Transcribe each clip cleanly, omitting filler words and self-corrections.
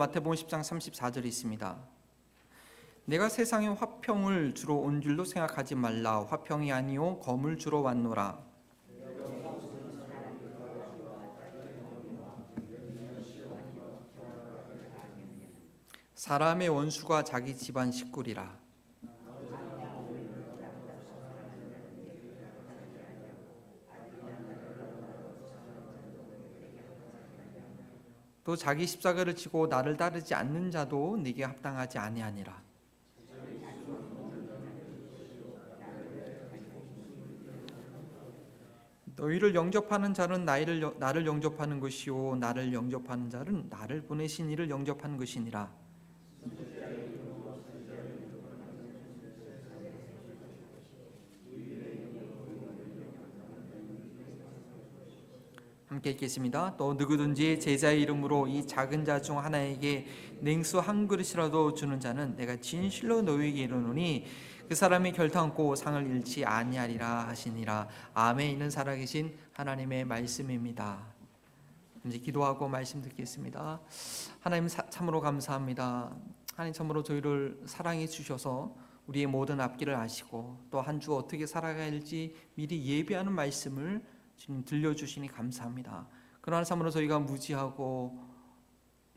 마태복음 10장 34절에 있습니다. 내가 세상에 화평을 주러 온 줄로 생각하지 말라. 화평이 아니요 검을 주러 왔노라. 사람의 원수가 자기 집안 식구리라. 또 자기 십자가를 지고 나를 따르지 않는 자도 네게 합당하지 아니하니라. 너희를 영접하는 자는 나를 영접하는 것이요 나를 영접하는 자는 나를 보내신 이를 영접하는 것이니라. 함께 읽겠습니다. 또 누구든지 제자의 이름으로 이 작은 자 중 하나에게 냉수 한 그릇이라도 주는 자는 내가 진실로 너희에게 이르노니 그 사람이 결탄코 상을 잃지 아니하리라 하시니라. 아멘. 이는 살아계신 하나님의 말씀입니다. 이제 기도하고 말씀 듣겠습니다. 하나님 참으로 감사합니다. 하나님 참으로 저희를 사랑해 주셔서 우리의 모든 앞길을 아시고 또 한 주 어떻게 살아가야 할지 미리 예비하는 말씀을 주님 들려주시니 감사합니다. 그러나 참으로 저희가 무지하고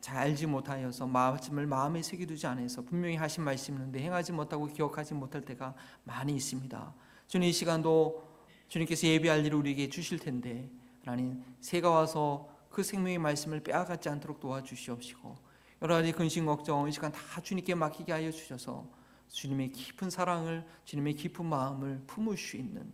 잘 알지 못하여서 말씀을 마음에 새겨두지 않아서 분명히 하신 말씀이 있는데 행하지 못하고 기억하지 못할 때가 많이 있습니다. 주님 이 시간도 주님께서 예비할 일을 우리에게 주실 텐데 하나님 새가 와서 그 생명의 말씀을 빼앗지 않도록 도와주시옵시고 여러 가지 근심 걱정 이 시간 다 주님께 맡기게 하여 주셔서 주님의 깊은 사랑을 주님의 깊은 마음을 품을 수 있는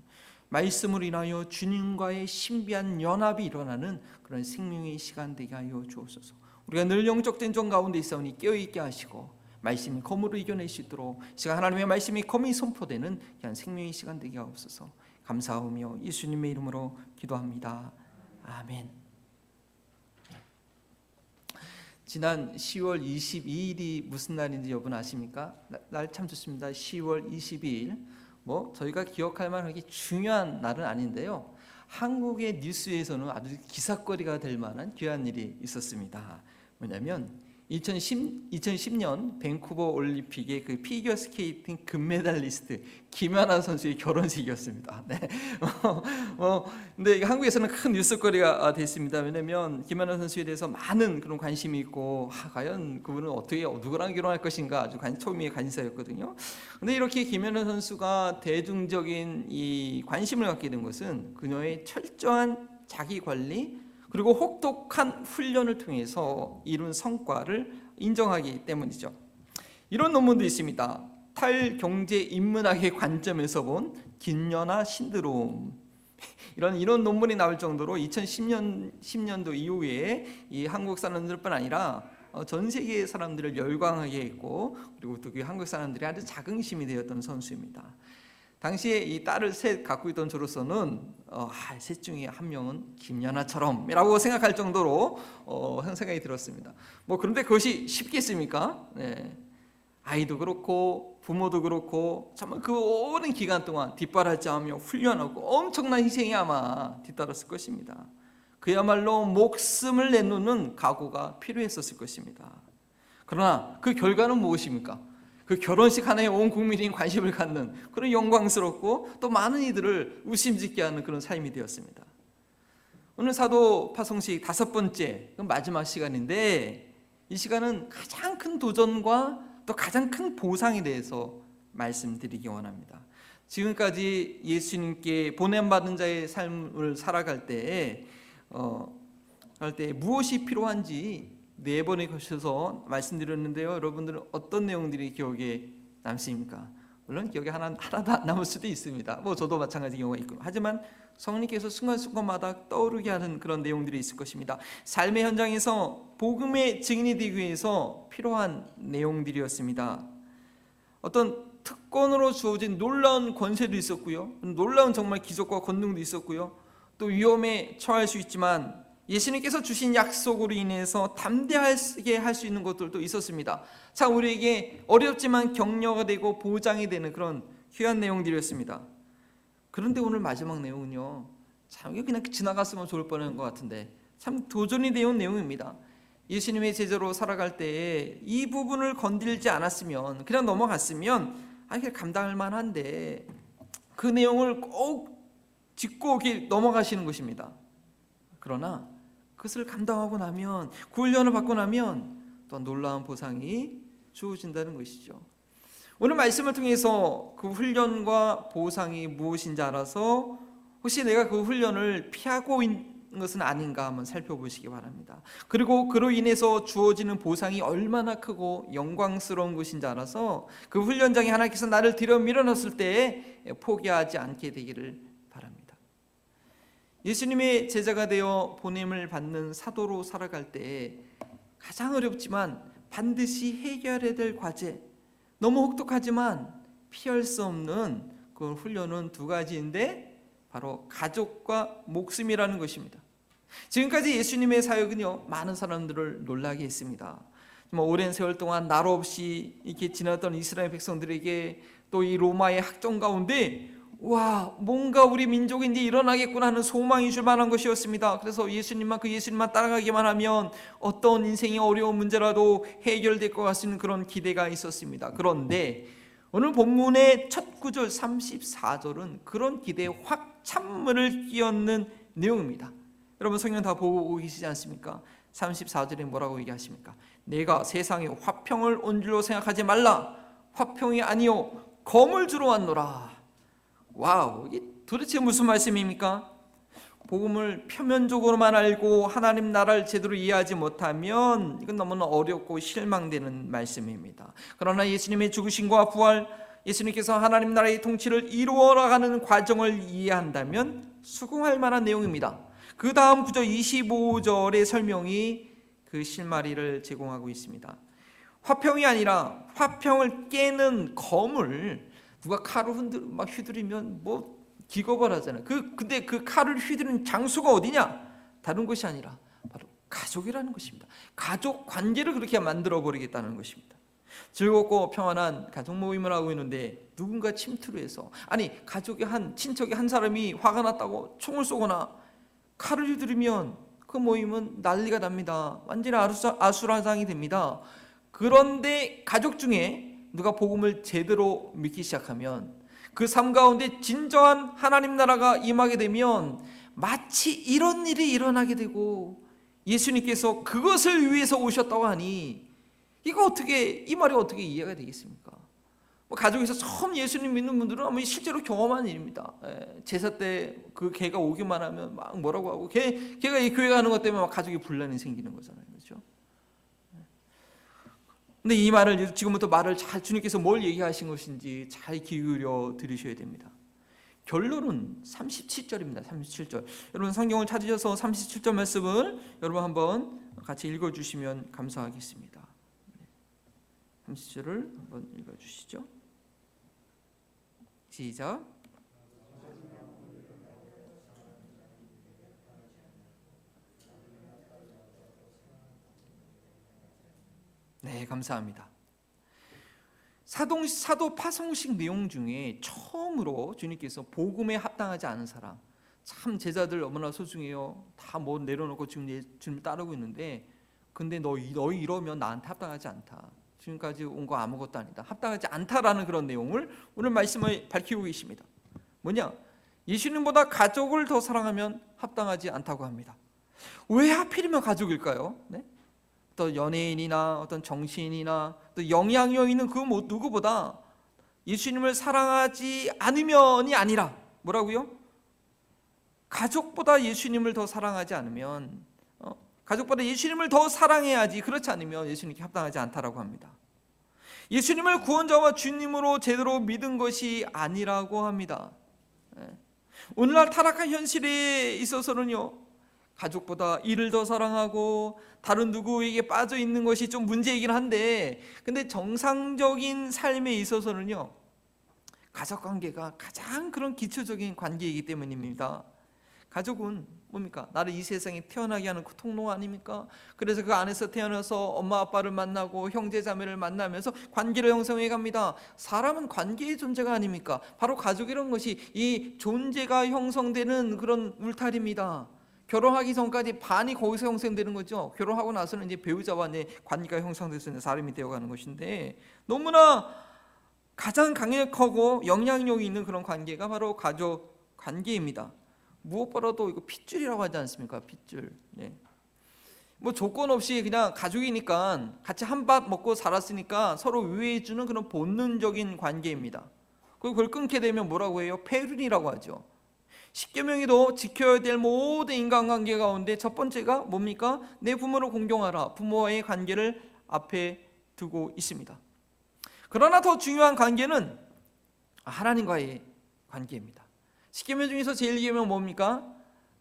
말씀을 인하여 주님과의 신비한 연합이 일어나는 그런 생명의 시간 되게 하여 주옵소서. 우리가 늘 영적 전쟁 가운데 있사오니 깨어있게 하시고 말씀이 검으로 이겨낼 수 있도록 시간 하나님의 말씀이 검이 선포되는 그냥 생명의 시간 되게 하옵소서. 감사하며 예수님의 이름으로 기도합니다. 아멘. 지난 10월 22일이 무슨 날인지 여러분 아십니까? 날 참 좋습니다. 10월 22일 저희가 기억할 만하게 중요한 날은 아닌데요. 한국의 뉴스에서는 아주 기사거리가 될 만한 귀한 일이 있었습니다. 뭐냐면 2010년 밴쿠버 올림픽의 그 피겨 스케이팅 금메달리스트 김연아 선수의 결혼식이었습니다. 네. 근데 한국에서는 큰 뉴스거리가 됐습니다. 왜냐면 김연아 선수에 대해서 많은 그런 관심이 있고 과연 그분은 어떻게 누구랑 결혼할 것인가 아주 초미의 관심사였거든요. 근데 이렇게 김연아 선수가 대중적인 이 관심을 갖게 된 것은 그녀의 철저한 자기 관리 그리고 혹독한 훈련을 통해서 이룬 성과를 인정하기 때문이죠. 이런 논문도 있습니다. 탈경제인문학의 관점에서 본 김연아 신드롬 이런 논문이 나올 정도로 2010년도 이후에 이 한국 사람들뿐 아니라 전 세계 사람들을 열광하게 했고 그리고 또 그 한국 사람들이 아주 자긍심이 되었던 선수입니다. 당시에 이 딸을 셋 갖고 있던 저로서는 셋 중에 한 명은 김연아처럼이라고 생각할 정도로 생각이 들었습니다. 그런데 그것이 쉽겠습니까? 네. 아이도 그렇고 부모도 그렇고 정말 그 오랜 기간 동안 뒷바라지하며 훈련하고 엄청난 희생이 아마 뒤따랐을 것입니다. 그야말로 목숨을 내놓는 각오가 필요했었을 것입니다. 그러나 그 결과는 무엇입니까? 그 결혼식 하나에 온 국민이 관심을 갖는 그런 영광스럽고 또 많은 이들을 웃음짓게 하는 그런 삶이 되었습니다. 오늘 사도 파송식 5번째 마지막 시간인데 이 시간은 가장 큰 도전과 또 가장 큰 보상에 대해서 말씀드리기 원합니다. 지금까지 예수님께 보냄받은 자의 삶을 살아갈 때에 무엇이 필요한지 4번에 걸쳐서 말씀드렸는데요. 여러분들은 어떤 내용들이 기억에 남습니까? 물론 기억에 하나도 안 남을 수도 있습니다. 저도 마찬가지 경우가 있고 하지만 성령님께서 순간순간마다 떠오르게 하는 그런 내용들이 있을 것입니다. 삶의 현장에서 복음의 증인이 되기 위해서 필요한 내용들이었습니다. 어떤 특권으로 주어진 놀라운 권세도 있었고요. 놀라운 정말 기적과 권능도 있었고요. 또 위험에 처할 수 있지만 예수님께서 주신 약속으로 인해서 담대하게 할 수 있는 것들도 있었습니다. 참 우리에게 어렵지만 격려가 되고 보장이 되는 그런 귀한 내용들이었습니다. 그런데 오늘 마지막 내용은요, 참 이게 그냥 지나갔으면 좋을 뻔한 것 같은데 참 도전이 되어 온 내용입니다. 예수님의 제자로 살아갈 때에 이 부분을 건들지 않았으면, 그냥 넘어갔으면 그냥 감당할 만한데 그 내용을 꼭 짚고 이렇게 넘어가시는 것입니다. 그러나 그것을 감당하고 나면, 그 훈련을 받고 나면 또 놀라운 보상이 주어진다는 것이죠. 오늘 말씀을 통해서 그 훈련과 보상이 무엇인지 알아서 혹시 내가 그 훈련을 피하고 있는 것은 아닌가 한번 살펴보시기 바랍니다. 그리고 그로 인해서 주어지는 보상이 얼마나 크고 영광스러운 것인지 알아서 그 훈련장에 하나님께서 나를 들여 밀어넣었을 때에 포기하지 않게 되기를 바랍니다. 예수님의 제자가 되어 보냄을 받는 사도로 살아갈 때 가장 어렵지만 반드시 해결해야 될 과제, 너무 혹독하지만 피할 수 없는 그 훈련은 두 가지인데 바로 가족과 목숨이라는 것입니다. 지금까지 예수님의 사역은요, 많은 사람들을 놀라게 했습니다. 오랜 세월 동안 나로 없이 이렇게 지났던 이스라엘 백성들에게 또 이 로마의 학종 가운데 와, 뭔가 우리 민족이 이제 일어나겠구나 하는 소망이 줄 만한 것이었습니다. 그래서 그 예수님만 따라가기만 하면 어떤 인생의 어려운 문제라도 해결될 것 같은 그런 기대가 있었습니다. 그런데 오늘 본문의 첫 구절 34절은 그런 기대에 확 찬물을 끼얹는 내용입니다. 여러분 성경 다 보고 계시지 않습니까? 34절에 뭐라고 얘기하십니까? 내가 세상에 화평을 온 줄로 생각하지 말라. 화평이 아니요 검을 주러 왔노라. 와우, 이게 도대체 무슨 말씀입니까? 복음을 표면적으로만 알고 하나님 나라를 제대로 이해하지 못하면 이건 너무나 어렵고 실망되는 말씀입니다. 그러나 예수님의 죽으심과 부활, 예수님께서 하나님 나라의 통치를 이루어가는 과정을 이해한다면 수긍할 만한 내용입니다. 그 다음 구절 25절의 설명이 그 실마리를 제공하고 있습니다. 화평이 아니라 화평을 깨는 검을 누가 칼을 막 휘두르면 뭐 기겁을 하잖아요. 근데 그 칼을 휘두르는 장소가 어디냐? 다른 것이 아니라 바로 가족이라는 것입니다. 가족 관계를 그렇게 만들어 버리겠다는 것입니다. 즐겁고 평안한 가족 모임을 하고 있는데 누군가 침투를 해서, 아니 가족의 친척의 한 사람이 화가 났다고 총을 쏘거나 칼을 휘두르면 그 모임은 난리가 납니다. 완전히 아수라장이 됩니다. 그런데 가족 중에 누가 복음을 제대로 믿기 시작하면 그 삶 가운데 진정한 하나님 나라가 임하게 되면 마치 이런 일이 일어나게 되고, 예수님께서 그것을 위해서 오셨다고 하니 이 말이 어떻게 이해가 되겠습니까? 가족에서 처음 예수님 믿는 분들은 아마 실제로 경험한 일입니다. 제사 때 그 개가 오기만 하면 막 뭐라고 하고 걔가 이 교회 가는 것 때문에 막 가족이 분란이 생기는 거잖아요. 그렇죠? 근데 이 말을 지금부터 잘 주님께서 뭘 얘기하신 것인지 잘 기울여 들으셔야 됩니다. 결론은 37절입니다. 37절. 여러분 성경을 찾으셔서 37절 말씀을 여러분 한번 같이 읽어주시면 감사하겠습니다. 37절을 한번 읽어주시죠. 시작. 네, 감사합니다. 사도 파송식 내용 중에 처음으로 주님께서 복음에 합당하지 않은 사람, 참 제자들 얼마나 소중해요. 다 뭐 내려놓고 지금 주님 따르고 있는데, 근데 너희 이러면 나한테 합당하지 않다. 지금까지 온 거 아무것도 아니다. 합당하지 않다라는 그런 내용을 오늘 말씀을 밝히고 계십니다. 뭐냐? 예수님보다 가족을 더 사랑하면 합당하지 않다고 합니다. 왜 하필이면 가족일까요? 네? 어떤 연예인이나 어떤 정치인이나 또 영향력 있는 그 누구보다 예수님을 사랑하지 않으면이 아니라 뭐라고요? 가족보다 예수님을 더 사랑하지 않으면, 가족보다 예수님을 더 사랑해야지, 그렇지 않으면 예수님께 합당하지 않다라고 합니다. 예수님을 구원자와 주님으로 제대로 믿은 것이 아니라고 합니다. 오늘날 타락한 현실에 있어서는요, 가족보다 일을 더 사랑하고 다른 누구에게 빠져 있는 것이 좀 문제이긴 한데, 근데 정상적인 삶에 있어서는요, 가족관계가 가장 그런 기초적인 관계이기 때문입니다. 가족은 뭡니까? 나를 이 세상에 태어나게 하는 그 통로 아닙니까? 그래서 그 안에서 태어나서 엄마 아빠를 만나고 형제 자매를 만나면서 관계를 형성해 갑니다. 사람은 관계의 존재가 아닙니까? 바로 가족이라는 것이 이 존재가 형성되는 그런 울타리입니다. 결혼하기 전까지 반이 거기서 형성되는 거죠. 결혼하고 나서는 이제 배우자와 이제 관계가 형성돼서 이제 사람이 되어가는 것인데, 너무나 가장 강력하고 영향력이 있는 그런 관계가 바로 가족 관계입니다. 무엇보다도 이거 핏줄이라고 하지 않습니까? 핏줄. 네. 뭐 조건 없이 그냥 가족이니까 같이 한 밥 먹고 살았으니까 서로 위해주는 그런 본능적인 관계입니다. 그리고 그걸 끊게 되면 뭐라고 해요? 폐륜이라고 하죠. 십계명에도 지켜야 될 모든 인간관계 가운데 첫 번째가 뭡니까? 내 부모를 공경하라. 부모와의 관계를 앞에 두고 있습니다. 그러나 더 중요한 관계는 하나님과의 관계입니다. 십계명 중에서 제일 계명 뭡니까?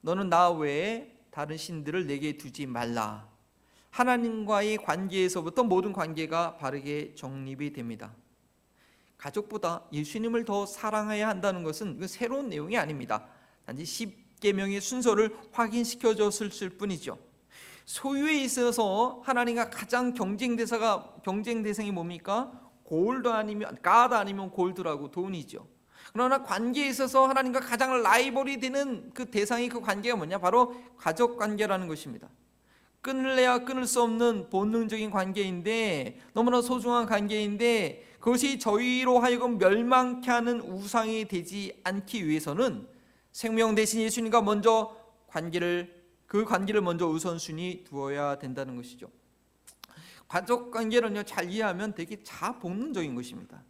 너는 나 외에 다른 신들을 내게 두지 말라. 하나님과의 관계에서부터 모든 관계가 바르게 정립이 됩니다. 가족보다 예수님을 더 사랑해야 한다는 것은 새로운 내용이 아닙니다. 단지 십계명의 순서를 확인시켜줬을 뿐이죠. 소유에 있어서 하나님과 가장 경쟁 대상이 뭡니까? 골드 아니면 가드 아니면 골드라고 돈이죠. 그러나 관계에 있어서 하나님과 가장 라이벌이 되는 그 대상이, 그 관계가 뭐냐? 바로 가족 관계라는 것입니다. 끊을래야 끊을 수 없는 본능적인 관계인데, 너무나 소중한 관계인데, 그것이 저희로 하여금 멸망케 하는 우상이 되지 않기 위해서는 생명 대신 예수님과 먼저 그 관계를 먼저 우선순위 두어야 된다는 것이죠. 가족 관계는요, 잘 이해하면 되게 자본능적인 것입니다.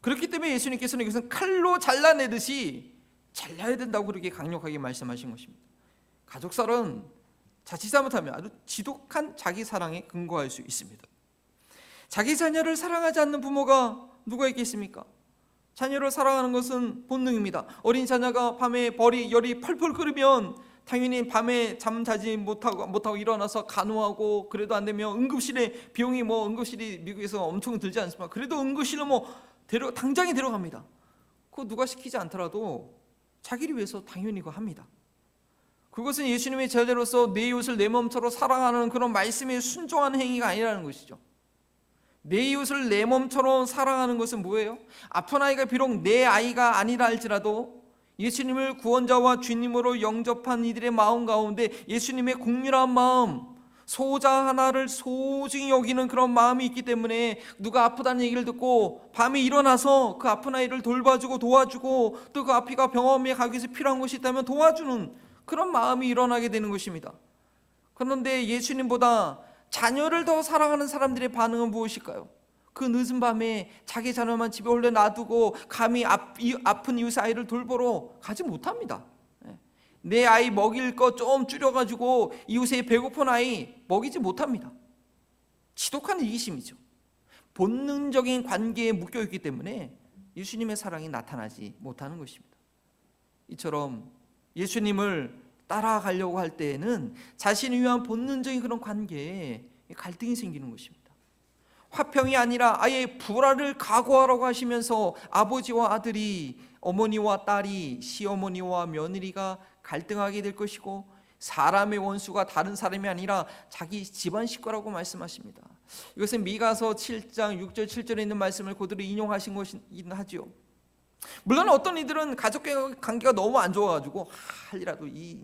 그렇기 때문에 예수님께서는 이것은 칼로 잘라내듯이 잘라야 된다고 그렇게 강력하게 말씀하신 것입니다. 가족살은 자칫 잘못하면 아주 지독한 자기 사랑에 근거할 수 있습니다. 자기 자녀를 사랑하지 않는 부모가 누가 있겠습니까? 자녀를 사랑하는 것은 본능입니다. 어린 자녀가 밤에 열이 펄펄 끓으면 당연히 밤에 잠자지 못하고 일어나서 간호하고, 그래도 안 되면 응급실에 비용이 응급실이 미국에서 엄청 들지 않습니까? 그래도 응급실로 당장에 데려갑니다. 그거 누가 시키지 않더라도 자기를 위해서 당연히 그거 합니다. 그것은 예수님의 제자로서 내 이웃을 내 몸처럼 사랑하는 그런 말씀에 순종하는 행위가 아니라는 것이죠. 내 이웃을 내 몸처럼 사랑하는 것은 뭐예요? 아픈 아이가 비록 내 아이가 아니라 할지라도 예수님을 구원자와 주님으로 영접한 이들의 마음 가운데 예수님의 국률한 마음, 소자 하나를 소중히 여기는 그런 마음이 있기 때문에 누가 아프다는 얘기를 듣고 밤에 일어나서 그 아픈 아이를 돌봐주고 도와주고, 또 그 아이가 병원에 가기 위해서 필요한 것이 있다면 도와주는 그런 마음이 일어나게 되는 것입니다. 그런데 예수님보다 자녀를 더 사랑하는 사람들의 반응은 무엇일까요? 그 늦은 밤에 자기 자녀만 집에 홀려 놔두고 감히 아픈 이웃의 아이를 돌보러 가지 못합니다. 내 아이 먹일 거 좀 줄여가지고 이웃의 배고픈 아이 먹이지 못합니다. 지독한 이기심이죠. 본능적인 관계에 묶여있기 때문에 예수님의 사랑이 나타나지 못하는 것입니다. 이처럼 예수님을 따라가려고 할 때에는 자신을 위한 본능적인 그런 관계에 갈등이 생기는 것입니다. 화평이 아니라 아예 불화를 각오하라고 하시면서 아버지와 아들이, 어머니와 딸이, 시어머니와 며느리가 갈등하게 될 것이고, 사람의 원수가 다른 사람이 아니라 자기 집안 식구라고 말씀하십니다. 이것은 미가서 7장 6절 7절에 있는 말씀을 그대로 인용하신 것이긴 하죠. 물론 어떤 이들은 가족 관계가 너무 안 좋아가지고 할이라도 이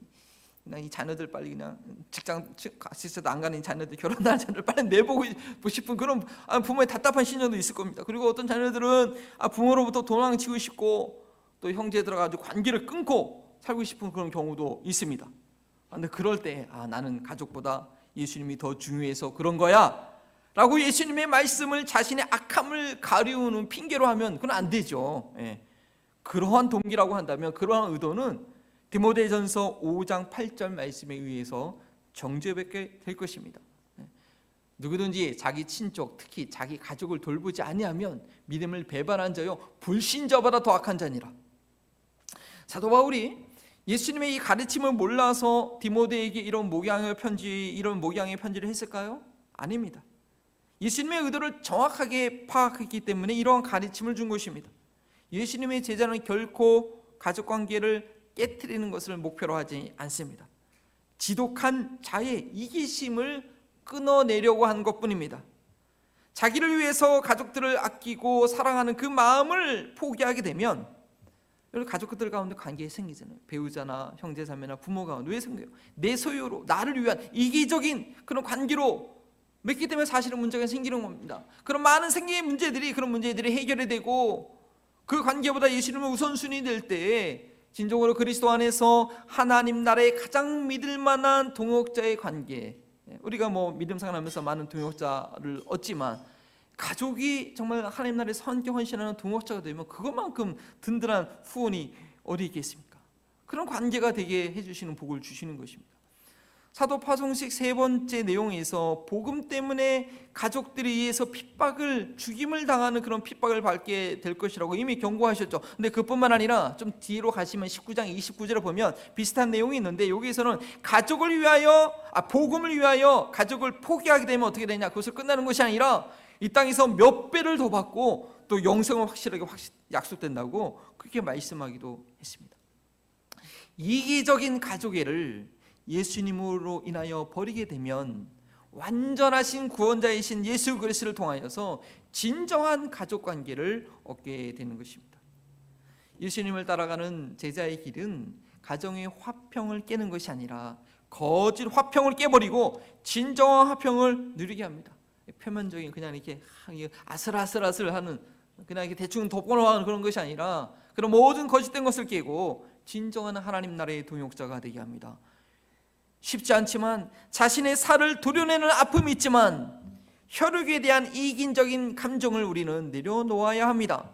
자녀들 빨리 그냥 직장 같이 있어도 안 가는 자녀들, 결혼한 자녀들 빨리 내보고 싶은 그런 부모의 답답한 신념도 있을 겁니다. 그리고 어떤 자녀들은 부모로부터 도망치고 싶고 또 형제들과 아주 관계를 끊고 살고 싶은 그런 경우도 있습니다. 그런데 그럴 때 나는 가족보다 예수님이 더 중요해서 그런 거야 라고 예수님의 말씀을 자신의 악함을 가리우는 핑계로 하면 그건 안 되죠. 그러한 동기라고 한다면, 그러한 의도는 디모데전서 5장 8절 말씀에 의해서 정죄받게 될 것입니다. 누구든지 자기 친족, 특히 자기 가족을 돌보지 아니하면 믿음을 배반한 자요 불신자보다 더 악한 자니라. 사도 바울이 예수님의 이 가르침을 몰라서 디모데에게 이런 목양의 편지를 했을까요? 아닙니다. 예수님의 의도를 정확하게 파악했기 때문에 이러한 가르침을 준 것입니다. 예수님의 제자는 결코 가족관계를 깨트리는 것을 목표로 하지 않습니다. 지독한 자의 이기심을 끊어내려고 한 것뿐입니다. 자기를 위해서 가족들을 아끼고 사랑하는 그 마음을 포기하게 되면 여러분 가족들 가운데 관계 생기잖아요. 배우자나 형제자매나 부모 가운데 왜 생겨요? 내 소유로 나를 위한 이기적인 그런 관계로 맺기 때문에 사실은 문제가 생기는 겁니다. 그런 많은 생계의 문제들이 그런 문제들이 해결이 되고 그 관계보다 예수님을 우선순위 될 때 진정으로 그리스도 안에서 하나님 나라의 가장 믿을 만한 동역자의 관계, 우리가 뭐 믿음 생활하면서 많은 동역자를 얻지만 가족이 정말 하나님 나라의 선교 헌신하는 동역자가 되면 그것만큼 든든한 후원이 어디 있겠습니까? 그런 관계가 되게 해주시는 복을 주시는 것입니다. 사도 파송식 세 번째 내용에서 복음 때문에 가족들에 의해서 핍박을, 죽임을 당하는 그런 핍박을 받게 될 것이라고 이미 경고하셨죠. 근데 그뿐만 아니라 좀 뒤로 가시면 19장 29절을 보면 비슷한 내용이 있는데, 여기에서는 가족을 위하여, 복음을 위하여 가족을 포기하게 되면 어떻게 되냐, 그것을 끝나는 것이 아니라 이 땅에서 몇 배를 더 받고 또 영생은 확실하게 약속된다고 그렇게 말씀하기도 했습니다. 이기적인 가족애를 예수님으로 인하여 버리게 되면 완전하신 구원자이신 예수 그리스도를 통하여서 진정한 가족관계를 얻게 되는 것입니다. 예수님을 따라가는 제자의 길은 가정의 화평을 깨는 것이 아니라 거짓 화평을 깨버리고 진정한 화평을 누리게 합니다. 표면적인 그냥 이렇게 아슬아슬하는 그냥 이렇게 대충 덮어놓은 그런 것이 아니라 그런 모든 거짓된 것을 깨고 진정한 하나님 나라의 동역자가 되게 합니다. 쉽지 않지만 자신의 살을 도려내는 아픔이 있지만 혈육에 대한 이기적인 감정을 우리는 내려놓아야 합니다.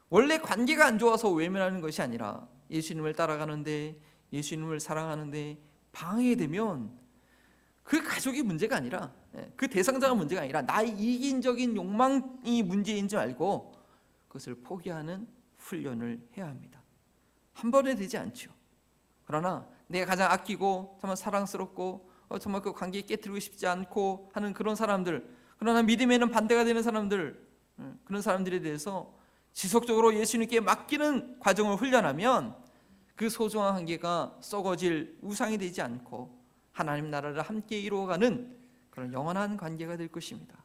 원래 관계가 안 좋아서 외면하는 것이 아니라 예수님을 따라가는데, 예수님을 사랑하는데 방해되면 그 가족이 문제가 아니라, 그 대상자가 문제가 아니라 나의 이기적인 욕망이 문제인 줄 알고 그것을 포기하는 훈련을 해야 합니다. 한 번에 되지 않죠. 그러나 내가 가장 아끼고 정말 사랑스럽고 정말 그 관계 깨뜨리고 싶지 않고 하는 그런 사람들, 그러나 믿음에는 반대가 되는 사람들, 그런 사람들에 대해서 지속적으로 예수님께 맡기는 과정을 훈련하면 그 소중한 관계가 썩어질 우상이 되지 않고 하나님 나라를 함께 이루어가는 그런 영원한 관계가 될 것입니다.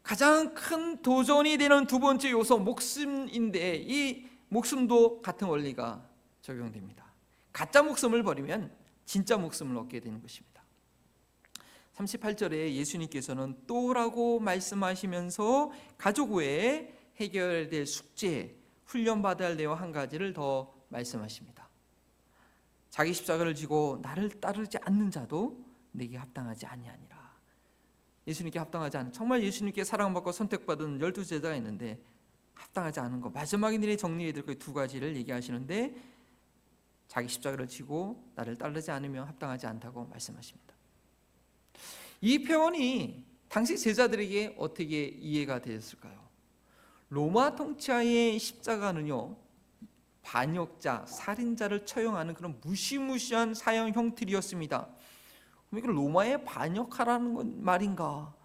가장 큰 도전이 되는 두 번째 요소, 목숨인데 이 목숨도 같은 원리가 적용됩니다. 가짜 목숨을 버리면 진짜 목숨을 얻게 되는 것입니다. 38절에 예수님께서는 또라고 말씀하시면서 가족 외에 해결될 숙제, 훈련받아야 할 내용 한 가지를 더 말씀하십니다. 자기 십자가를 지고 나를 따르지 않는 자도 내게 합당하지 아니하니라. 예수님께 합당하지 않은, 정말 예수님께 사랑받고 선택받은 12제자가 있는데 합당하지 않은 것, 마지막에 내리 정리해야 될 그 두 가지를 얘기하시는데 자기 십자가를 지고 나를 따르지 않으면 합당하지 않다고 말씀하십니다. 이 표현이 당시 제자들에게 어떻게 이해가 되었을까요? 로마 통치하의 십자가는요, 반역자, 살인자를 처형하는 그런 무시무시한 사형 형틀이었습니다. 그럼 이걸 로마에 반역하라는 건 말인가?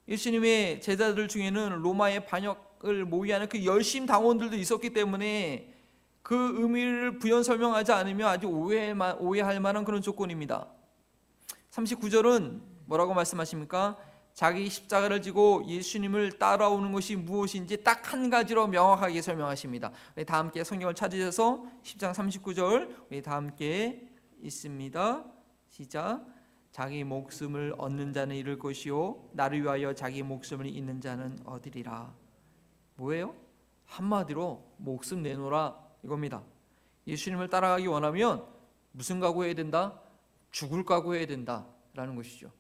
예수님의 제자들 중에는 로마의 반역을 모의하는 그 열심 당원들도 있었기 때문에 그 의미를 부연 설명하지 않으면 아주 오해할 만한 그런 조건입니다. 39절은 뭐라고 말씀하십니까? 자기 십자가를 지고 예수님을 따라오는 것이 무엇인지 딱 한 가지로 명확하게 설명하십니다. 우리 다 함께 성경을 찾으셔서 10장 39절 우리 다 함께 읽습니다. 시작. 자기 목숨을 얻는 자는 잃을 것이요 나를 위하여 자기 목숨을 잃는 자는 얻으리라. 뭐예요? 한마디로 목숨 내놓으라 이겁니다. 예수님을 따라가기 원하면 무슨 각오해야 된다? 죽을 각오해야 된다라는 것이죠.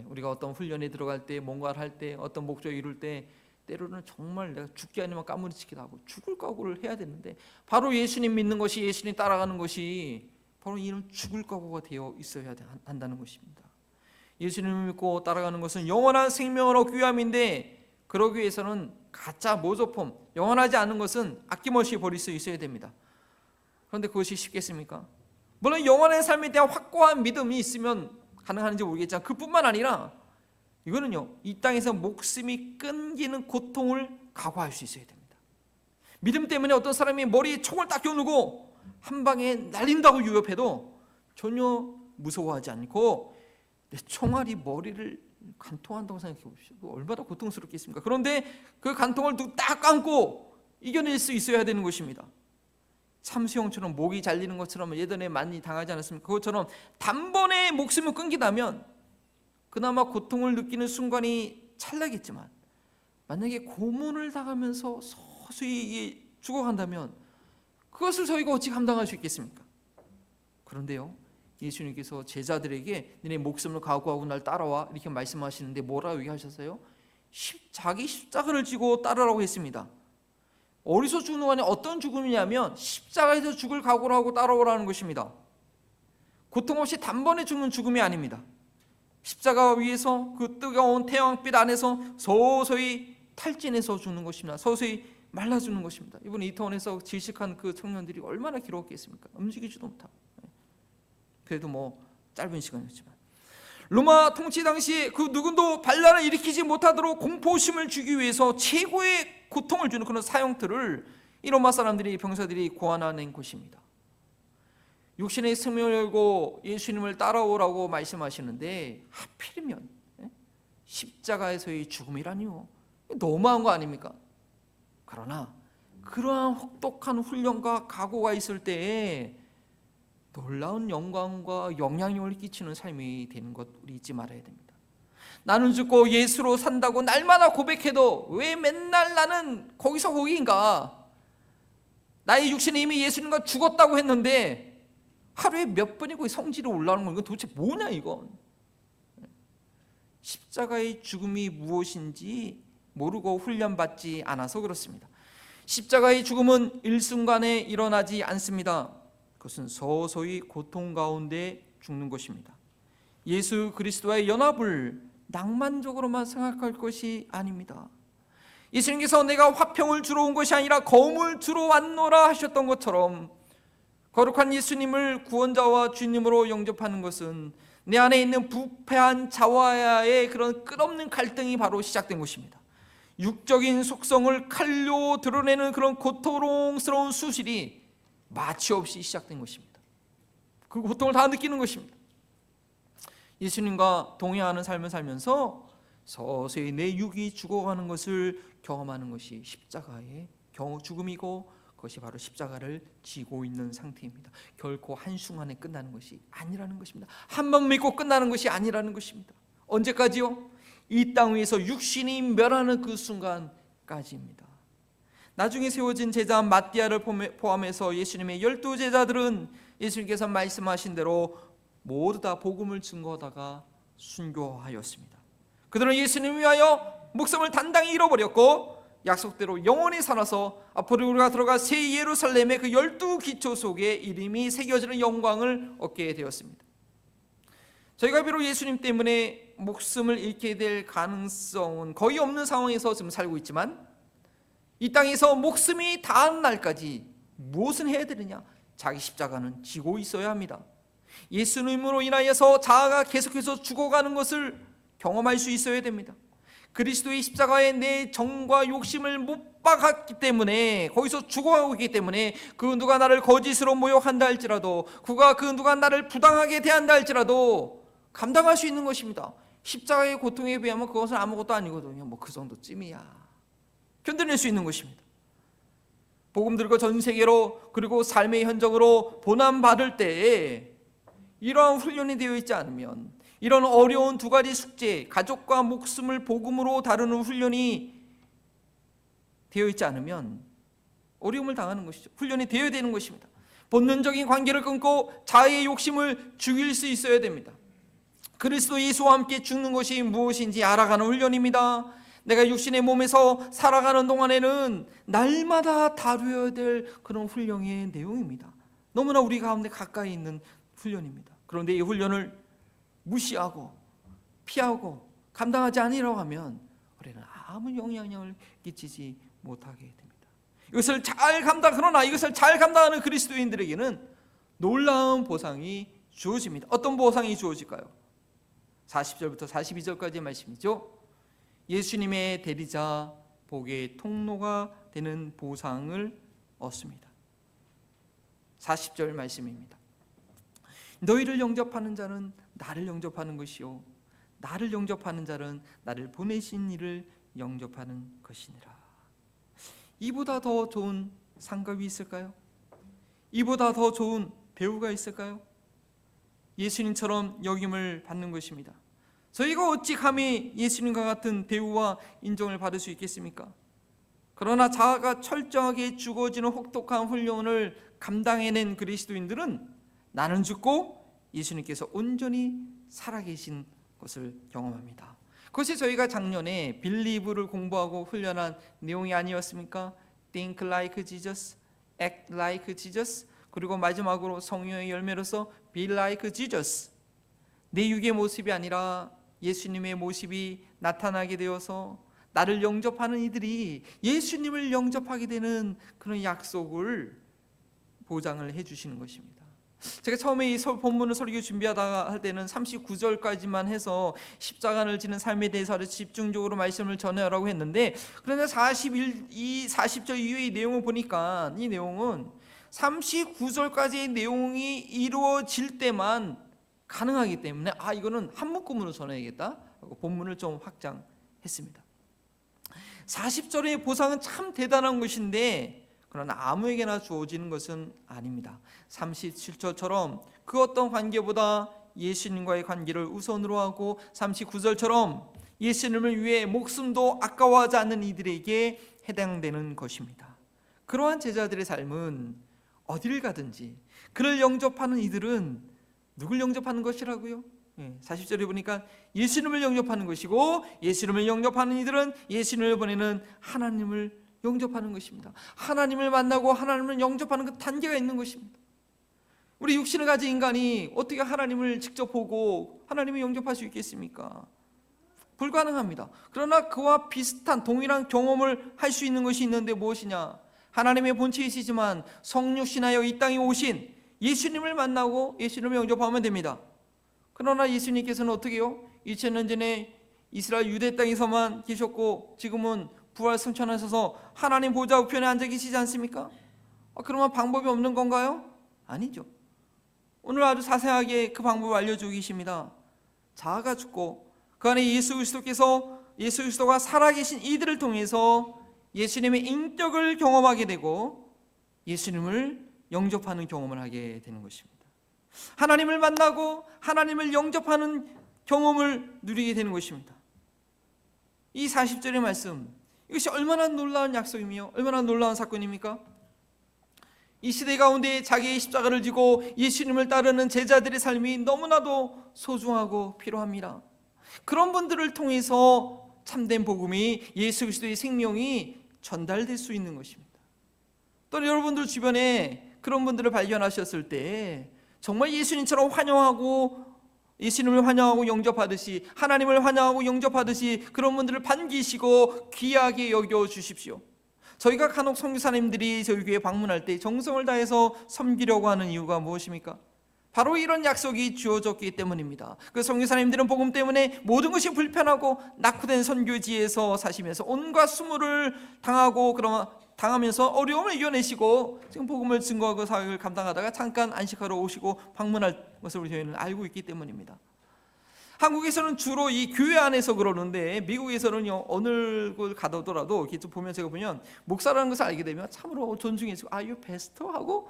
우리가 어떤 훈련에 들어갈 때, 뭔가를 할 때, 어떤 목적을 이룰 때 때로는 정말 내가 죽기 아니면 까무러치기도 하고 죽을 각오를 해야 되는데, 바로 예수님 믿는 것이, 예수님 따라가는 것이 바로 이런 죽을 각오가 되어 있어야 한다는 것입니다. 예수님을 믿고 따라가는 것은 영원한 생명을 얻기 위함인데, 그러기 위해서는 가짜 모조품, 영원하지 않은 것은 아낌없이 버릴 수 있어야 됩니다. 그런데 그것이 쉽겠습니까? 물론 영원한 삶에 대한 확고한 믿음이 있으면 가능한지 모르겠지만 그뿐만 아니라 이거는요, 이 땅에서 목숨이 끊기는 고통을 각오할 수 있어야 됩니다. 믿음 때문에 어떤 사람이 머리에 총을 딱 겨누고 한 방에 날린다고 위협해도 전혀 무서워하지 않고 내 총알이 머리를 간통한다고 생각해 보십시오. 얼마나 고통스럽겠습니까? 그런데 그 간통을 딱 감고 이겨낼 수 있어야 되는 것입니다. 참수형처럼 목이 잘리는 것처럼 예전에 많이 당하지 않았습니까? 그것처럼 단번에 목숨을 끊긴다면 그나마 고통을 느끼는 순간이 찰나겠지만, 만약에 고문을 당하면서 서서히 죽어간다면 그것을 저희가 어찌 감당할 수 있겠습니까? 그런데요, 예수님께서 제자들에게 너네 목숨을 각오하고 날 따라와 이렇게 말씀하시는데 뭐라고 얘기하셨어요? 자기 십자가를 지고 따르라고 했습니다. 어디서 죽는 거 아니야? 어떤 죽음이냐면 십자가에서 죽을 각오를 하고 따라오라는 것입니다. 고통 없이 단번에 죽는 죽음이 아닙니다. 십자가 위에서 그 뜨거운 태양빛 안에서 서서히 탈진해서 죽는 것입니다. 서서히 말라 죽는 것입니다. 이번 이태원에서 질식한 그 청년들이 얼마나 괴로웠겠습니까? 움직이지도 못하고. 그래도 뭐 짧은 시간이었지만, 로마 통치 당시에 그 누구도 반란을 일으키지 못하도록 공포심을 주기 위해서 최고의 고통을 주는 그런 사형틀을 이 로마 사람들이, 병사들이 고안해낸 곳입니다. 육신의 생명을 열고 예수님을 따라오라고 말씀하시는데 하필이면 십자가에서의 죽음이라니요, 너무한 거 아닙니까? 그러나 그러한 혹독한 훈련과 각오가 있을 때에 놀라운 영광과 영향력을 끼치는 삶이 되는 것 우리 잊지 말아야 됩니다. 나는 죽고 예수로 산다고 날마다 고백해도 왜 맨날 나는 거기서 거기인가? 나의 육신이 이미 예수님과 죽었다고 했는데 하루에 몇 번이고 성지로 올라오는 건 이건 도대체 뭐냐 이건? 십자가의 죽음이 무엇인지 모르고 훈련받지 않아서 그렇습니다. 십자가의 죽음은 일순간에 일어나지 않습니다. 그것은 서서히 고통 가운데 죽는 것입니다. 예수 그리스도와의 연합을 낭만적으로만 생각할 것이 아닙니다. 예수님께서 내가 화평을 주러 온 것이 아니라 검을 주러 왔노라 하셨던 것처럼 거룩한 예수님을 구원자와 주님으로 영접하는 것은 내 안에 있는 부패한 자와의 그런 끝없는 갈등이 바로 시작된 것입니다. 육적인 속성을 칼로 드러내는 그런 고통스러운 수술이 마취 없이 시작된 것입니다. 그 고통을 다 느끼는 것입니다. 예수님과 동행하는 삶을 살면서 서서히 내 육이 죽어가는 것을 경험하는 것이 십자가의 죽음이고, 그것이 바로 십자가를 지고 있는 상태입니다. 결코 한순간에 끝나는 것이 아니라는 것입니다. 한 번 믿고 끝나는 것이 아니라는 것입니다. 언제까지요? 이 땅 위에서 육신이 멸하는 그 순간까지입니다. 나중에 세워진 제자 마띠아를 포함해서 예수님의 12제자들은 예수님께서 말씀하신 대로 모두 다 복음을 증거하다가 순교하였습니다. 그들은 예수님을 위하여 목숨을 단단히 잃어버렸고 약속대로 영원히 살아서 앞으로 우리가 들어가 새 예루살렘의 그 12기초 속에 이름이 새겨지는 영광을 얻게 되었습니다. 저희가 비록 예수님 때문에 목숨을 잃게 될 가능성은 거의 없는 상황에서 지금 살고 있지만, 이 땅에서 목숨이 닿은 날까지 무엇을 해야 되느냐? 자기 십자가는 지고 있어야 합니다. 예수님으로 인하여서 자아가 계속해서 죽어가는 것을 경험할 수 있어야 됩니다. 그리스도의 십자가에 내 정과 욕심을 못 박았기 때문에, 거기서 죽어가고 있기 때문에 그 누가 나를 거짓으로 모욕한다 할지라도, 그 누가 나를 부당하게 대한다 할지라도 감당할 수 있는 것입니다. 십자가의 고통에 비하면 그것은 아무것도 아니거든요. 뭐 그 정도쯤이야. 견뎌낼 수 있는 것입니다. 복음 들고 전 세계로, 그리고 삶의 현장으로 고난받을 때에 이러한 훈련이 되어 있지 않으면, 이런 어려운 두 가지 숙제, 가족과 목숨을 복음으로 다루는 훈련이 되어 있지 않으면 어려움을 당하는 것이죠. 훈련이 되어야 되는 것입니다. 본능적인 관계를 끊고 자아의 욕심을 죽일 수 있어야 됩니다. 그리스도 예수와 함께 죽는 것이 무엇인지 알아가는 훈련입니다. 내가 육신의 몸에서 살아가는 동안에는 날마다 다루어야 될 그런 훈련의 내용입니다. 너무나 우리 가운데 가까이 있는 훈련입니다. 그런데 이 훈련을 무시하고 피하고 감당하지 않으려고 하면 우리는 아무 영향력을 끼치지 못하게 됩니다. 그러나 이것을 잘 감당하는 그리스도인들에게는 놀라운 보상이 주어집니다. 어떤 보상이 주어질까요? 40절부터 42절까지의 말씀이죠. 예수님의 대리자 복의 통로가 되는 보상을 얻습니다. 40절 말씀입니다. 너희를 영접하는 자는 나를 영접하는 것이요, 나를 영접하는 자는 나를 보내신 이를 영접하는 것이니라. 이보다 더 좋은 상급이 있을까요? 이보다 더 좋은 배우가 있을까요? 예수님처럼 여김을 받는 것입니다. 저희가 어찌 감히 예수님과 같은 배우와 인정을 받을 수 있겠습니까? 그러나 자아가 철저하게 죽어지는 혹독한 훈련을 감당해낸 그리스도인들은 나는 죽고 예수님께서 온전히 살아계신 것을 경험합니다. 그것이 저희가 작년에 빌리브를 공부하고 훈련한 내용이 아니었습니까? Think like Jesus, Act like Jesus, 그리고 마지막으로 성령의 열매로서 Be like Jesus. 내 육의 모습이 아니라 예수님의 모습이 나타나게 되어서 나를 영접하는 이들이 예수님을 영접하게 되는 그런 약속을 보장을 해주시는 것입니다. 제가 처음에 이 본문을 설교 준비하다가 할 때는 39절까지만 해서 십자가를 지는 삶에 대해서 아주 집중적으로 말씀을 전하라고 했는데, 그런데 40절 이후의 내용을 보니까 이 내용은 39절까지의 내용이 이루어질 때만 가능하기 때문에 이거는 한 묶음으로 전해야겠다 하고 본문을 좀 확장했습니다. 40절의 보상은 참 대단한 것인데 그러나 아무에게나 주어지는 것은 아닙니다. 37절처럼 그 어떤 관계보다 예수님과의 관계를 우선으로 하고 39절처럼 예수님을 위해 목숨도 아까워하지 않는 이들에게 해당되는 것입니다. 그러한 제자들의 삶은 어디를 가든지 그를 영접하는 이들은 누굴 영접하는 것이라고요? 40절에 보니까 예수님을 영접하는 것이고, 예수님을 영접하는 이들은 예수님을 보내는 하나님을 영접하는 것입니다. 하나님을 만나고 하나님을 영접하는 그 단계가 있는 것입니다. 우리 육신을 가진 인간이 어떻게 하나님을 직접 보고 하나님을 영접할 수 있겠습니까? 불가능합니다. 그러나 그와 비슷한 동일한 경험을 할 수 있는 것이 있는데 무엇이냐? 하나님의 본체이시지만 성육신하여 이 땅에 오신 예수님을 만나고 예수님을 영접하면 됩니다. 그러나 예수님께서는 어떻게 해요? 2000년 전에 이스라엘 유대 땅에서만 계셨고 지금은 부활 승천하셔서 하나님 보좌 우편에 앉아 계시지 않습니까? 그러면 방법이 없는 건가요? 아니죠. 오늘 아주 자세하게 그 방법을 알려주고 계십니다. 자아가 죽고 그 안에 예수 그리스도가 살아계신 이들을 통해서 예수님의 인격을 경험하게 되고 예수님을 영접하는 경험을 하게 되는 것입니다. 하나님을 만나고 하나님을 영접하는 경험을 누리게 되는 것입니다. 이 40절의 말씀, 이것이 얼마나 놀라운 약속이며 얼마나 놀라운 사건입니까? 이 시대 가운데 자기의 십자가를 지고 예수님을 따르는 제자들의 삶이 너무나도 소중하고 필요합니다. 그런 분들을 통해서 참된 복음이, 예수 그리스도의 생명이 전달될 수 있는 것입니다. 또 여러분들 주변에 그런 분들을 발견하셨을 때 정말 예수님처럼 예수님을 환영하고 영접하듯이, 하나님을 환영하고 영접하듯이 그런 분들을 반기시고 귀하게 여겨 주십시오. 저희가 간혹 선교사님들이 저희 교회 방문할 때 정성을 다해서 섬기려고 하는 이유가 무엇입니까? 바로 이런 약속이 주어졌기 때문입니다. 그 선교사님들은 복음 때문에 모든 것이 불편하고 낙후된 선교지에서 사시면서 온갖 수모를 당하면서 어려움을 이겨내시고 지금 복음을 증거하고 사역을 감당하다가 잠깐 안식하러 오시고 방문할 것을 우리 교회는 알고 있기 때문입니다. 한국에서는 주로 이 교회 안에서 그러는데 미국에서는요, 어느 곳 가더라도 이렇게 좀 보면, 제가 보면 목사라는 것을 알게 되면 참으로 존중해주고 you pastor 하고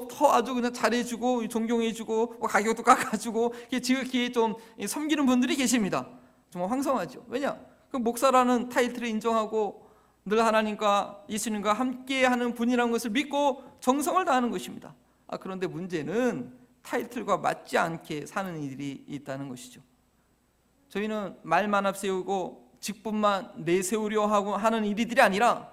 더 아주 그냥 잘해주고 존경해주고 가격도 깎아주고 지극히 좀 섬기는 분들이 계십니다. 정말 황성하죠. 왜냐? 그 목사라는 타이틀을 인정하고 늘 하나님과 예수님과 함께하는 분이라는 것을 믿고 정성을 다하는 것입니다. 그런데 문제는 타이틀과 맞지 않게 사는 이들이 있다는 것이죠. 저희는 말만 앞세우고 직분만 내세우려 하는 일들이 아니라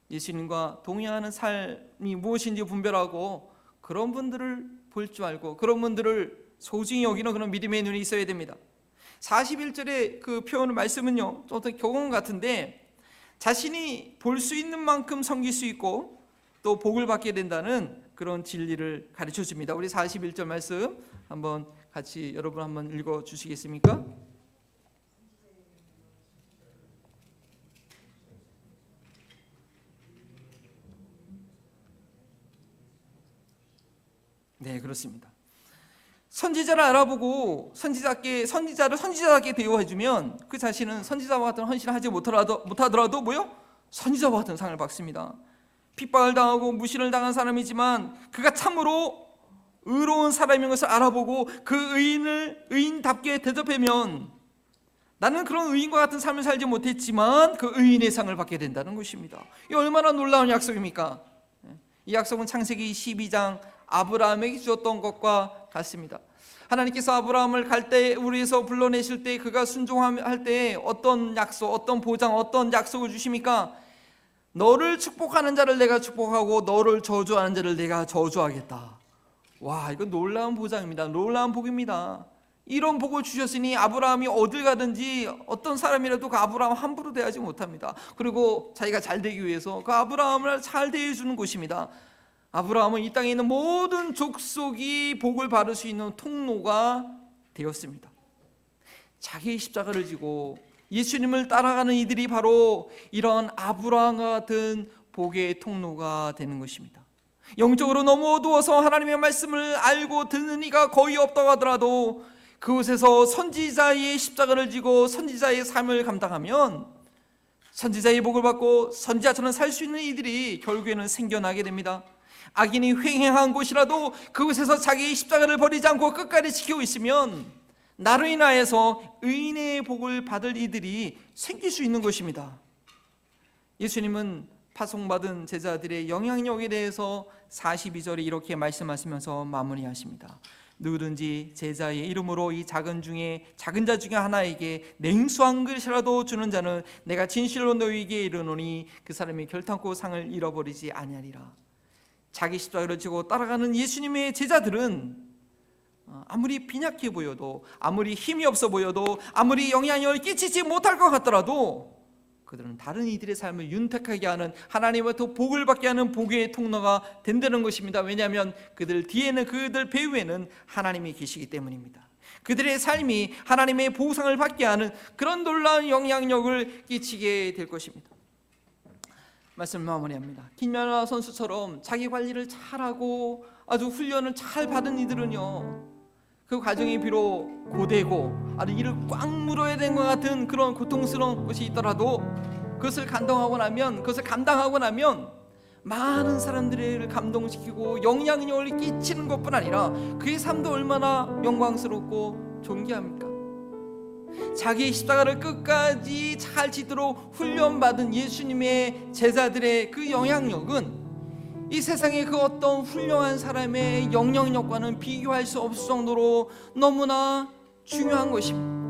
예수님과 동행하는 삶이 무엇인지 분별하고 그런 분들을 볼 줄 알고 그런 분들을 소중히 여기는 그런 믿음의 눈이 있어야 됩니다. 41절의 그 표현의 말씀은요, 좀 어떤 경험 같은데, 자신이 볼 수 있는 만큼 섬길 수 있고 또 복을 받게 된다는 그런 진리를 가르쳐 줍니다. 우리 41절 말씀 한번 같이 여러분 한번 읽어 주시겠습니까? 네, 그렇습니다. 선지자를 알아보고 선지자를 선지자답게 대우해주면 그 자신은 선지자와 같은 헌신을 하지 못하더라도 선지자와 같은 상을 받습니다. 핍박을 당하고 무시를 당한 사람이지만 그가 참으로 의로운 사람인 것을 알아보고 그 의인을 의인답게 대접하면 나는 그런 의인과 같은 삶을 살지 못했지만 그 의인의 상을 받게 된다는 것입니다. 이 얼마나 놀라운 약속입니까? 이 약속은 창세기 12장 아브라함에게 주었던 것과 같습니다. 하나님께서 아브라함을 갈대우리에서 불러내실 때 그가 순종할 때 어떤 약속, 어떤 보장, 어떤 약속을 주십니까? 너를 축복하는 자를 내가 축복하고 너를 저주하는 자를 내가 저주하겠다. 와, 이건 놀라운 보장입니다. 놀라운 복입니다. 이런 복을 주셨으니 아브라함이 어딜 가든지 어떤 사람이라도 그 아브라함 함부로 대하지 못합니다. 그리고 자기가 잘 되기 위해서 그 아브라함을 잘 대해주는 곳입니다. 아브라함은 이 땅에 있는 모든 족속이 복을 받을 수 있는 통로가 되었습니다. 자기의 십자가를 지고 예수님을 따라가는 이들이 바로 이런 아브라함과 같은 복의 통로가 되는 것입니다. 영적으로 너무 어두워서 하나님의 말씀을 알고 듣는 이가 거의 없다고 하더라도 그곳에서 선지자의 십자가를 지고 선지자의 삶을 감당하면 선지자의 복을 받고 선지자처럼 살 수 있는 이들이 결국에는 생겨나게 됩니다. 악인이 횡행한 곳이라도 그곳에서 자기의 십자가를 버리지 않고 끝까지 지키고 있으면 나로 인하여서 의인의 복을 받을 이들이 생길 수 있는 것입니다. 예수님은 파송받은 제자들의 영향력에 대해서 42절에 이렇게 말씀하시면서 마무리하십니다. 누구든지 제자의 이름으로 이 작은 자 중에 하나에게 냉수 한 그릇이라도 주는 자는 내가 진실로 너희에게 이르노니 그 사람이 결탄코 상을 잃어버리지 아니하리라. 자기 십자가를 지고 따라가는 예수님의 제자들은 아무리 빈약해 보여도, 아무리 힘이 없어 보여도, 아무리 영향력을 끼치지 못할 것 같더라도 그들은 다른 이들의 삶을 윤택하게 하는, 하나님으로부터 복을 받게 하는 복의 통로가 된다는 것입니다. 왜냐하면 그들 뒤에는, 그들 배후에는 하나님이 계시기 때문입니다. 그들의 삶이 하나님의 보상을 받게 하는 그런 놀라운 영향력을 끼치게 될 것입니다. 말씀을 마무리합니다. 김연아 선수처럼 자기 관리를 잘하고 아주 훈련을 잘 받은 이들은요, 그 과정이 비록 고되고 아주 이를 꽉 물어야 되는 것 같은 그런 고통스러운 것이 있더라도 그것을 감당하고 나면 많은 사람들을 감동시키고 영향력을 끼치는 것뿐 아니라 그의 삶도 얼마나 영광스럽고 존귀합니까? 자기의 십자가를 끝까지 잘 지도록 훈련받은 예수님의 제자들의 그 영향력은 이 세상의 그 어떤 훌륭한 사람의 영향력과는 비교할 수 없을 정도로 너무나 중요한 것입니다.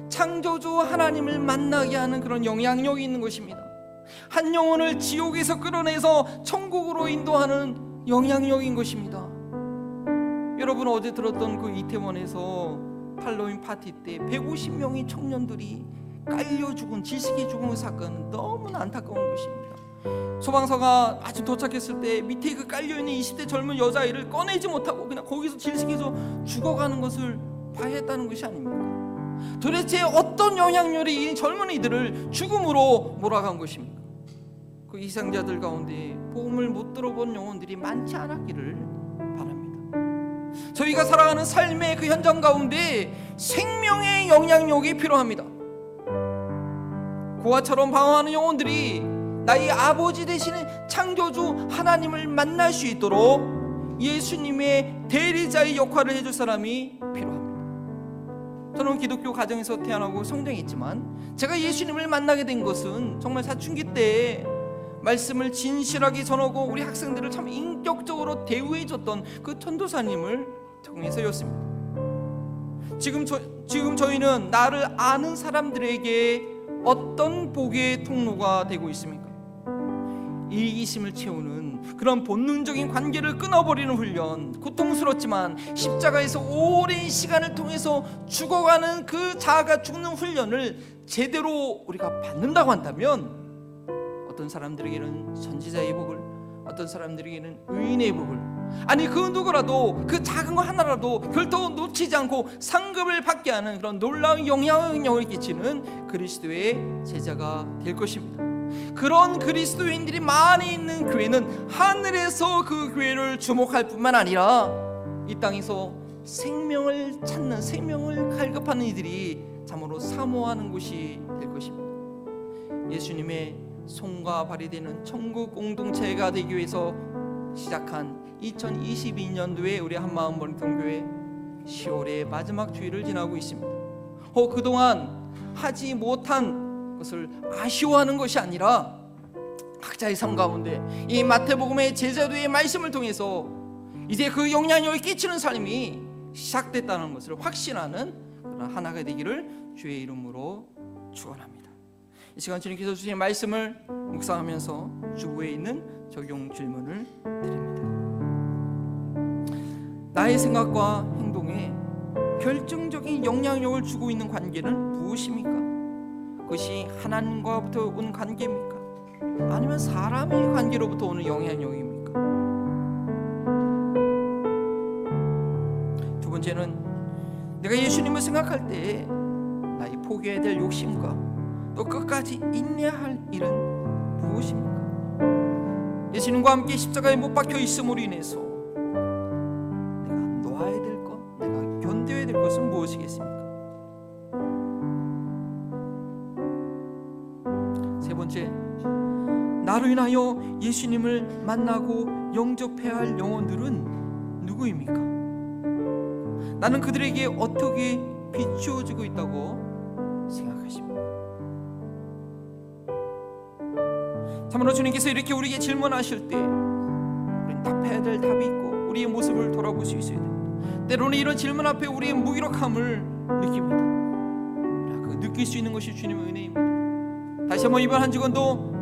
창조주 하나님을 만나게 하는 그런 영향력이 있는 것입니다. 한 영혼을 지옥에서 끌어내서 천국으로 인도하는 영향력인 것입니다. 여러분, 어제 들었던 그 이태원에서 할로윈 파티 때 150명의 청년들이 깔려 죽은, 질식해 죽은 사건은 너무나 안타까운 것입니다. 소방서가 아주 도착했을 때 밑에 그 깔려있는 20대 젊은 여자아이를 꺼내지 못하고 그냥 거기서 질식해서 죽어가는 것을 봐야 했다는 것이 아닙니까? 도대체 어떤 영향력이 이 젊은이들을 죽음으로 몰아간 것입니까? 그 희생자들 가운데 복음을 못 들어본 영혼들이 많지 않았기를 바랍니다. 저희가 살아가는 삶의 그 현장 가운데 생명의 영향력이 필요합니다. 고아처럼 방황하는 영혼들이 나의 아버지 되시는 창조주 하나님을 만날 수 있도록 예수님의 대리자의 역할을 해줄 사람이 필요합니다. 저는 기독교 가정에서 태어나고 성장했지만 제가 예수님을 만나게 된 것은 정말 사춘기 때 말씀을 진실하게 전하고 우리 학생들을 참 인격적으로 대우해줬던 그 전도사님을 통해서였습니다. 지금 저희는 나를 아는 사람들에게 어떤 복의 통로가 되고 있습니까? 이기심을 채우는 그런 본능적인 관계를 끊어버리는 훈련, 고통스럽지만 십자가에서 오랜 시간을 통해서 죽어가는 그 자아가 죽는 훈련을 제대로 우리가 받는다고 한다면 어떤 사람들에게는 선지자의 복을, 어떤 사람들에게는 의인의 복을, 아니 그 누구라도 그 작은 거 하나라도 별도 놓치지 않고 상급을 받게 하는 그런 놀라운 영향력을 끼치는 그리스도의 제자가 될 것입니다. 그런 그리스도인들이 많이 있는 교회는 하늘에서 그 교회를 주목할 뿐만 아니라 이 땅에서 생명을 찾는, 생명을 갈급하는 이들이 참으로 사모하는 곳이 될 것입니다. 예수님의 손과 발이 되는 천국 공동체가 되기 위해서 시작한 2022년도에 우리 한마음 번성교회 10월의 마지막 주일을 지나고 있습니다. 그동안 하지 못한 것을 아쉬워하는 것이 아니라 각자의 삶 가운데 이 마태복음의 제자도의 말씀을 통해서 이제 그 영향력을 끼치는 삶이 시작됐다는 것을 확신하는 그런 하나가 되기를 주의 이름으로 축원합니다. 이 시간 주님께서 주신 말씀을 묵상하면서 주부에 있는 적용 질문을 드립니다. 나의 생각과 행동에 결정적인 영향력을 주고 있는 관계는 무엇입니까? 그것이 하나님과부터 온 관계입니까? 아니면 사람의 관계로부터 오는 영향력입니까? 두 번째는 내가 예수님을 생각할 때 나의 포기해야 될 욕심과 또 끝까지 인내할 일은 무엇입니까? 예수님과 함께 십자가에 못 박혀 있음으로 인해서 내가 놓아야 될 것, 내가 견뎌야 될 것은 무엇이겠습니까? 세 번째, 나로 인하여 예수님을 만나고 영접해야 할 영혼들은 누구입니까? 나는 그들에게 어떻게 비추어지고 있다고 생각하십니까? 참으로 주님께서 이렇게 우리에게 질문하실 때 우리는 답해야 될 답이 있고 우리의 모습을 돌아볼 수 있어야 됩니다. 때로는 이런 질문 앞에 우리의 무기력함을 느낍니다. 그 느낄 수 있는 것이 주님의 은혜입니다. 다시 한번 이번 한 주간도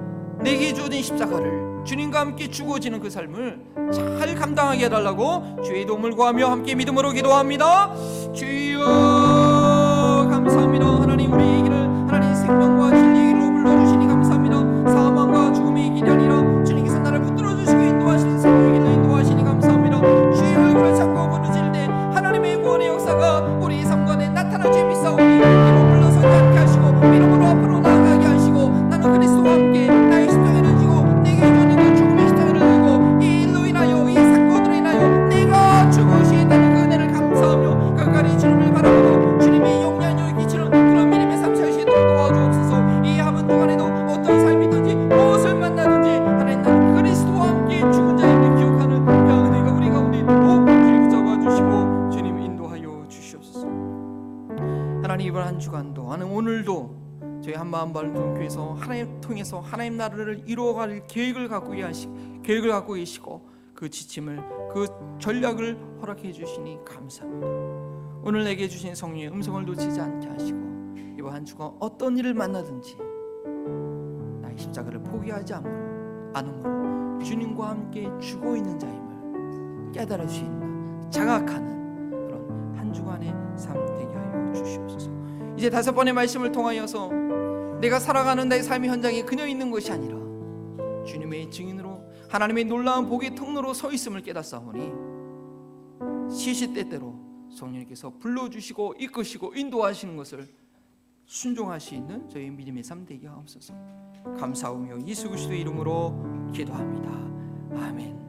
내게 주어진 십자가를 주님과 함께 죽어지는 그 삶을 잘 감당하게 해달라고 주의 도움을 구하며 함께 믿음으로 기도합니다. 주여 감사합니다. 하나님 우리의 길을 하나님 생명과 진리의 길로 불러주시니 감사합니다. 사망과 죽음의 길이 아니라 주님께서 나를 붙들어주시고 인도하시는 생명의 길로 인도하시니 감사합니다. 주의 얼굴을 찾고 부르실 때 하나님의 구원의 역사가 우리의 삶 가운데 나타나 주님이사오니 이로 불러서지 않게 하시고 믿음으로 앞으로 나아가게 하시고 나는 그리스도와 함께 나의 십자가를 지고 내게 주는 그 죽음의 십자가를 들고 이 일로 인하여 이 사건으로 인하여 내가 죽으시다는 그 은혜를 감사하며 끝까지 주님을 바라보고 주님의 영향력을 끼치는 그런 믿음의 삶 살 수 있도록 도와주옵소서. 이 한 번 동안에도 어떤 삶이든지 무엇을 만나든지 하나님 나는 그리스도와 함께 죽은 자임을 기억하는 그 은혜가 우리 가운데 있도록 주님 붙잡아 주시고 주님 인도하여 주시옵소서. 하나님 이번 한 주간도 하나님 오늘도 저희 한마음 번성교회에서 하나님 통해서 하나님 나라를 이루어갈 계획을 갖고 계시고 그 지침을 그 전략을 허락해 주시니 감사합니다. 오늘 내게 주신 성령의 음성을 놓치지 않게 하시고 이번 한 주간 어떤 일을 만나든지 나의 십자가를 포기하지 않음으로 주님과 함께 죽어 있는 자임을 깨달을 수 있는 자각하는 그런 한 주간의 삶 되게 하여 주시옵소서. 이제 다섯 번의 말씀을 통하여서 내가 살아가는 나의 삶의 현장에 그녀 있는 것이 아니라 주님의 증인으로 하나님의 놀라운 복의 통로로 서 있음을 깨닫사오니 시시때때로 성령님께서 불러주시고 이끄시고 인도하시는 것을 순종할 수 있는 저희 믿음의 삶 되게 하옵소서. 감사하며 예수 그리스도의 이름으로 기도합니다. 아멘.